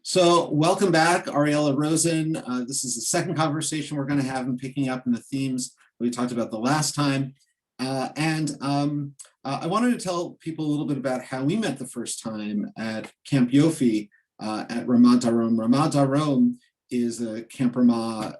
So welcome back, Ariella Rosen. This is the second conversation we're going to have and picking up in the themes we talked about the last time. I wanted to tell people a little bit about how we met the first time at Camp Yofi at Ramat Darom. Ramat Darom is a Camp Ramah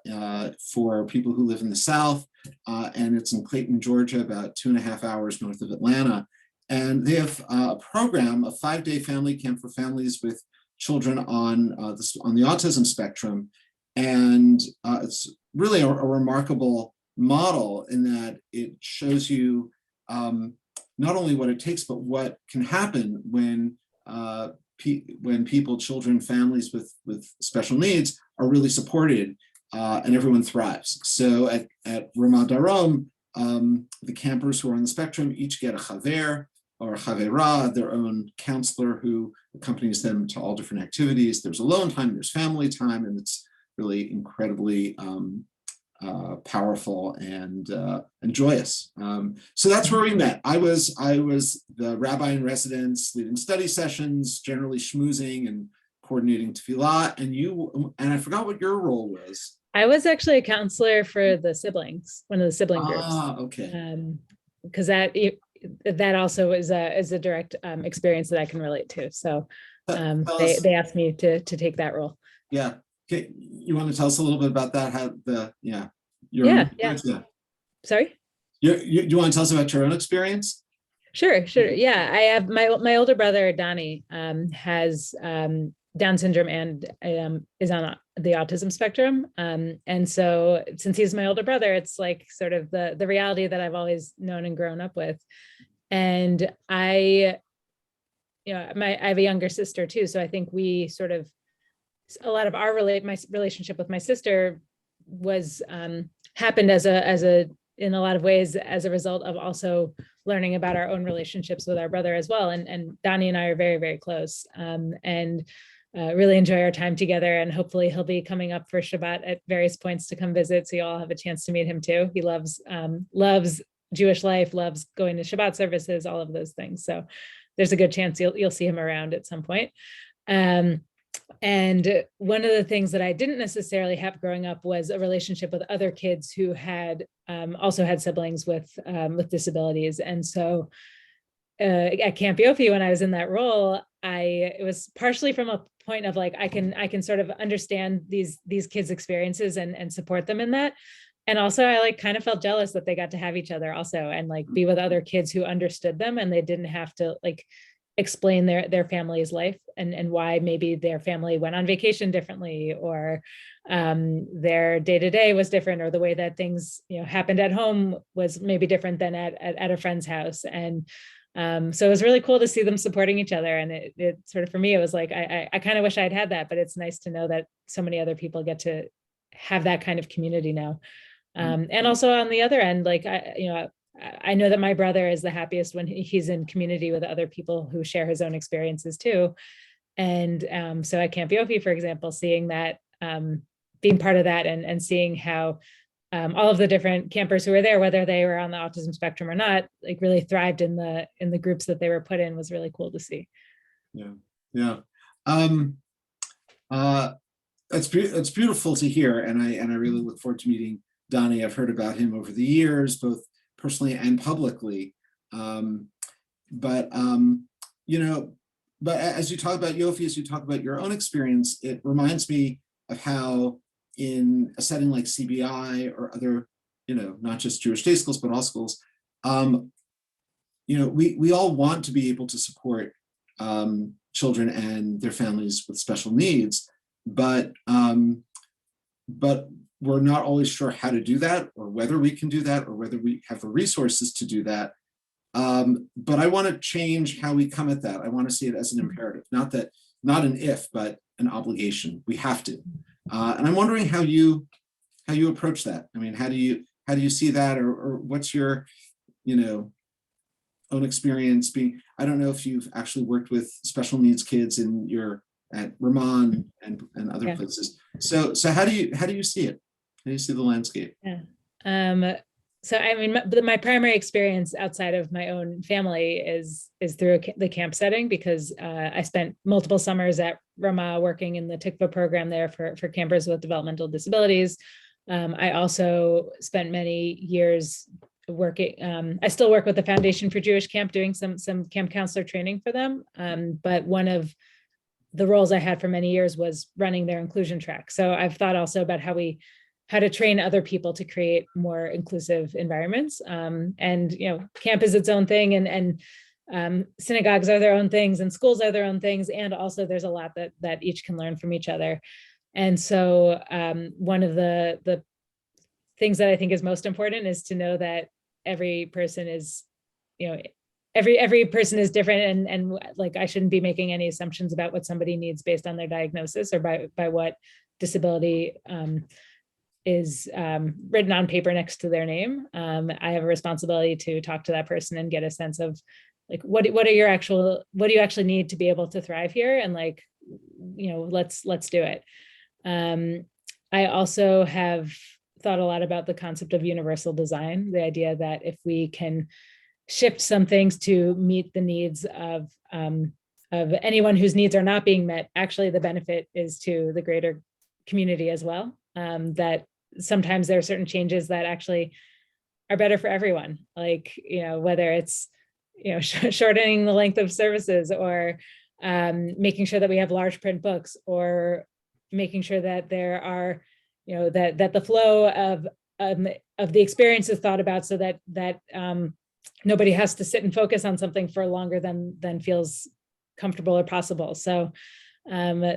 for people who live in the South, and it's in Clayton, Georgia, about 2.5 hours north of Atlanta. And they have a program, a 5-day family camp for families with children on the autism spectrum. And it's really a remarkable model in that it shows you not only what it takes, but what can happen when people, children, families with special needs are really supported and everyone thrives. So at Ramat Darom, the campers who are on the spectrum each get a chaver or chavera, their own counselor who accompanies them to all different activities. There's alone time, there's family time, and it's really incredibly powerful and joyous. So that's where we met. I was the rabbi in residence, leading study sessions, generally schmoozing and coordinating tefillah, and I forgot what your role was. I was actually a counselor for the siblings, one of the sibling groups. Okay. Because that also is a direct experience that I can relate to. So they asked me to take that role. Yeah. Okay. You want to tell us a little bit about that? Sorry? You want to tell us about your own experience? Sure. Yeah. I have my older brother, Donnie, has Down syndrome and is on the autism spectrum. And so since he's my older brother, it's like sort of the reality that I've always known and grown up with. And I have a younger sister too. So I think we sort of, a lot of my relationship with my sister was happened as a in a lot of ways as a result of also learning about our own relationships with our brother as well. And Donnie and I are very, very close. Really enjoy our time together, and hopefully he'll be coming up for Shabbat at various points to come visit, so you all have a chance to meet him too. He loves Jewish life, loves going to Shabbat services, all of those things. So there's a good chance you'll see him around at some point. And one of the things that I didn't necessarily have growing up was a relationship with other kids who had also had siblings with disabilities. And so at Camp Yofi, when I was in that role, it was partially from a point of like, I can sort of understand these kids' experiences and support them in that. And also I like kind of felt jealous that they got to have each other also and like be with other kids who understood them, and they didn't have to like explain their family's life and why maybe their family went on vacation differently, or their day-to-day was different, or the way that things happened at home was maybe different than at a friend's house. And so it was really cool to see them supporting each other. And it sort of, for me, it was like, I kind of wish I'd had that, but it's nice to know that so many other people get to have that kind of community now. And also on the other end, like, I know that my brother is the happiest when he's in community with other people who share his own experiences too. And so at Camp Yofi, for example, seeing that, being part of that and seeing how all of the different campers who were there, whether they were on the autism spectrum or not, like really thrived in the groups that they were put in, was really cool to see. Yeah. It's beautiful to hear, and I really look forward to meeting Donnie. I've heard about him over the years, both personally and publicly. But as you talk about Yofi, as you talk about your own experience, it reminds me of how in a setting like CBI or other, not just Jewish day schools, but all schools, we all want to be able to support children and their families with special needs, but we're not always sure how to do that, or whether we can do that, or whether we have the resources to do that. But I want to change how we come at that. I want to see it as an imperative, not an if, but an obligation. We have to. And I'm wondering how you approach that. I mean, how do you see that, or what's your, own experience being? I don't know if you've actually worked with special needs kids at Ramon and other places. So how do you see it? How do you see the landscape? Yeah. So I mean, my primary experience outside of my own family is through the camp setting, because I spent multiple summers at Ramah working in the Tikva program there for campers with developmental disabilities. I also spent many years working. I still work with the Foundation for Jewish Camp, doing some camp counselor training for them. But one of the roles I had for many years was running their inclusion track. So I've thought also about how to train other people to create more inclusive environments. And camp is its own thing, and synagogues are their own things, and schools are their own things, and also there's a lot that each can learn from each other. And so one of the things that I think is most important is to know that every person is, every person is different, and like I shouldn't be making any assumptions about what somebody needs based on their diagnosis, or by what disability is written on paper next to their name. I have a responsibility to talk to that person and get a sense of like what do you actually need to be able to thrive here, and like let's do it. I also have thought a lot about the concept of universal design, the idea that if we can shift some things to meet the needs of anyone whose needs are not being met, actually the benefit is to the greater community as well. That sometimes there are certain changes that actually are better for everyone, like whether it's shortening the length of services, or making sure that we have large print books, or making sure that there are that the flow of the experience is thought about, so that nobody has to sit and focus on something for longer than feels comfortable or possible. So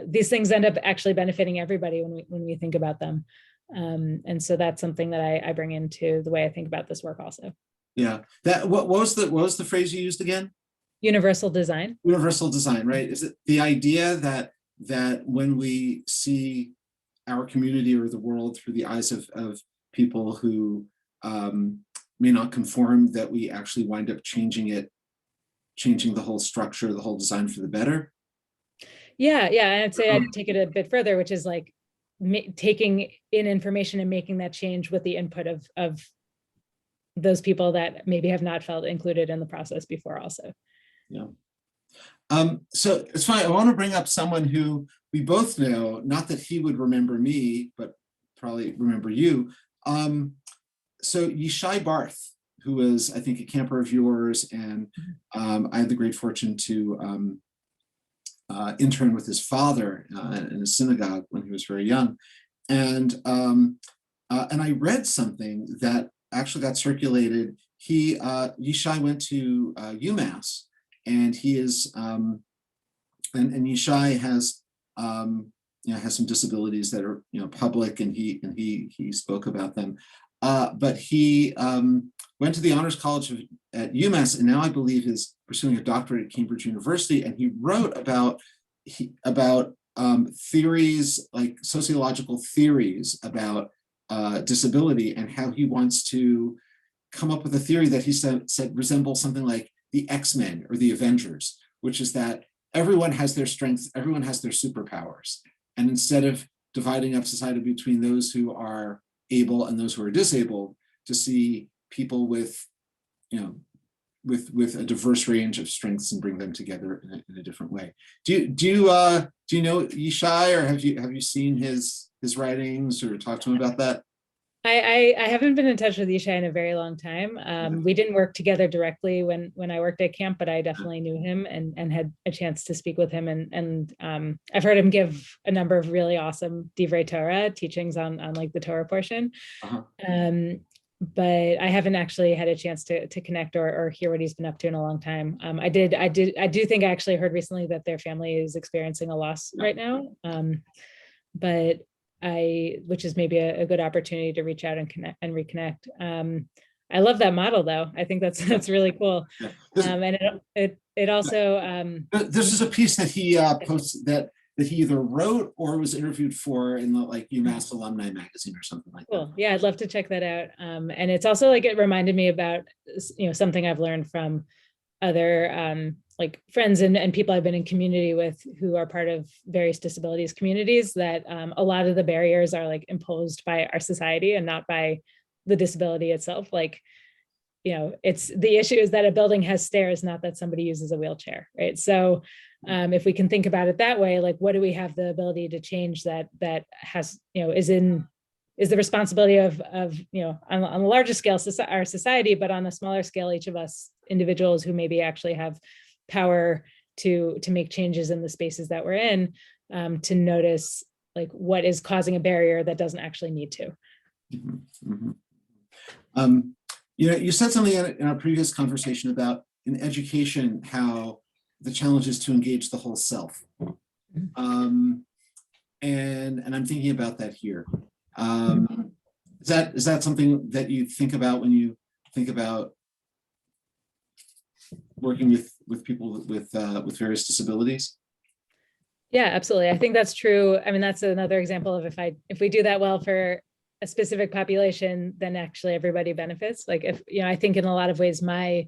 these things end up actually benefiting everybody when we think about them. And so that's something that I bring into the way I think about this work also. Yeah. What was the phrase you used again? Universal design. Universal design, right? Is it the idea that when we see our community or the world through the eyes of people who may not conform, that we actually wind up changing the whole structure, the whole design for the better? Yeah. I'd say I'd take it a bit further, which is like taking in information and making that change with the input of those people that maybe have not felt included in the process before also. Yeah. So it's fine. I want to bring up someone who we both know, not that he would remember me, but probably remember you. So Yishai Barth, who was, I think, a camper of yours, and I had the great fortune to intern with his father in a synagogue when he was very young. And I read something that actually got circulated. Yishai went to UMass, and he is and Yishai has has some disabilities that are public, and he spoke about them. But he went to the Honors College at UMass, and now I believe is pursuing a doctorate at Cambridge University. And he wrote about theories, like sociological theories about disability, and how he wants to come up with a theory that he said resembles something like the X-Men or the Avengers, which is that everyone has their strengths, everyone has their superpowers. And instead of dividing up society between those who are able and those who are disabled, to see people with a diverse range of strengths and bring them together in a different way. Do you know Yishai, or have you seen his writings or talked to him about that? I haven't been in touch with Yishai in a very long time. We didn't work together directly when I worked at camp, but I definitely knew him and had a chance to speak with him. And I've heard him give a number of really awesome Divrei Torah teachings on like the Torah portion. But I haven't actually had a chance to connect or hear what he's been up to in a long time. I do think I actually heard recently that their family is experiencing a loss right now. But which is maybe a good opportunity to reach out and connect and reconnect. I love that model though. I think that's really cool. And it also this is a piece that he posted that he either wrote or was interviewed for in the like UMass Alumni Magazine or something like cool. that. Yeah, I'd love to check that out. And it's also like it reminded me about something I've learned from other like friends and people I've been in community with who are part of various disabilities communities, that a lot of the barriers are like imposed by our society and not by the disability itself. Like, it's the issue is that a building has stairs, not that somebody uses a wheelchair, right? So if we can think about it that way, like, what do we have the ability to change that has, is the responsibility of on a larger scale, our society, but on a smaller scale, each of us individuals who maybe actually have power to make changes in the spaces that we're in, to notice like what is causing a barrier that doesn't actually need to. You said something in our previous conversation about in education, how the challenge is to engage the whole self. And I'm thinking about that here. Is that something that you think about when you think about working with people with various disabilities? Yeah, absolutely. I think that's true. I mean, that's another example of if we do that well for a specific population, then actually everybody benefits. Like I think in a lot of ways, I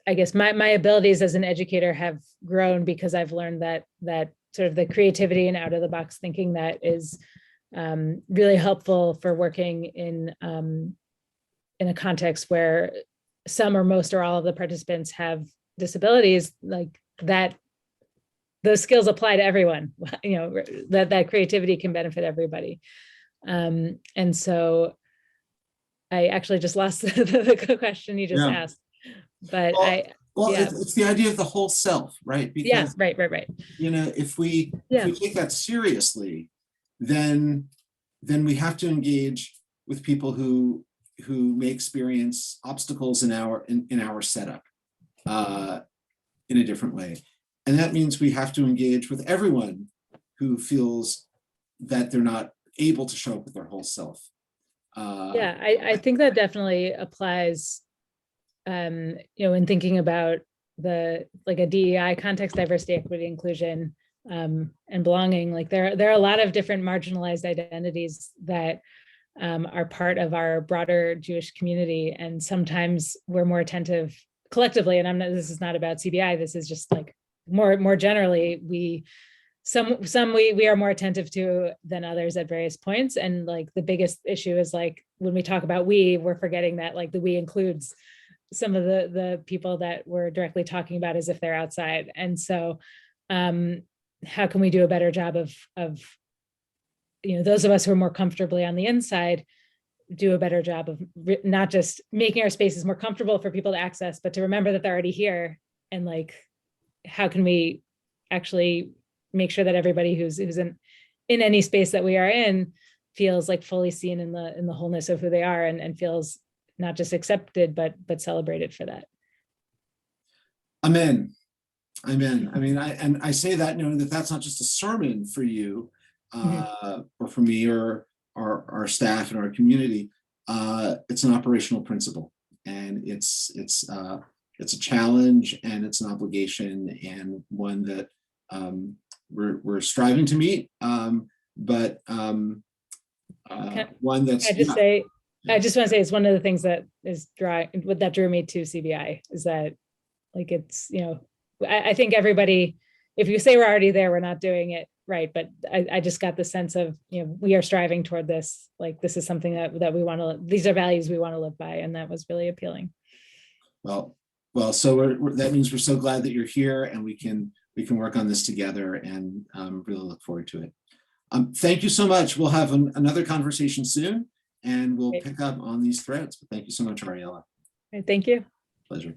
guess my abilities as an educator have grown because I've learned that sort of the creativity and out of the box thinking that is really helpful for working in a context where some or most or all of the participants have disabilities, like that. Those skills apply to everyone, that creativity can benefit everybody. And so I actually just lost the question you just asked, but it's the idea of the whole self, right? Because, right. If we take that seriously, then we have to engage with people who may experience obstacles in our setup in a different way. And that means we have to engage with everyone who feels that they're not able to show up with their whole self. I think that definitely applies, in thinking about a DEI context, diversity, equity, inclusion, and belonging. Like there are a lot of different marginalized identities that are part of our broader Jewish community. And sometimes we're more attentive collectively, and this is not about CBI, this is just like more generally, we are more attentive to than others at various points. And like the biggest issue is like when we talk about we're forgetting that like the we includes some of the people that we're directly talking about as if they're outside. And so how can we do a better job of those of us who are more comfortably on the inside do a better job of not just making our spaces more comfortable for people to access, but to remember that they're already here. And like, how can we actually make sure that everybody who's in any space that we are in feels like fully seen in the wholeness of who they are and feels not just accepted, but celebrated for that. Amen. I mean, I say that knowing that that's not just a sermon for you or for me or our staff and our community. It's an operational principle, and it's a challenge, and it's an obligation, and one that we're striving to meet. But one that's I just want to say it's one of the things that that drew me to CBI is that like it's I think everybody, if you say we're already there, we're not doing it right. But I just got the sense of we are striving toward this. Like this is something that we want to. These are values we want to live by, and that was really appealing. Well, so that means we're so glad that you're here, and we can work on this together, and really look forward to it. Thank you so much. We'll have another conversation soon, and we'll pick up on these threads. But thank you so much, Ariella. Thank you. Pleasure.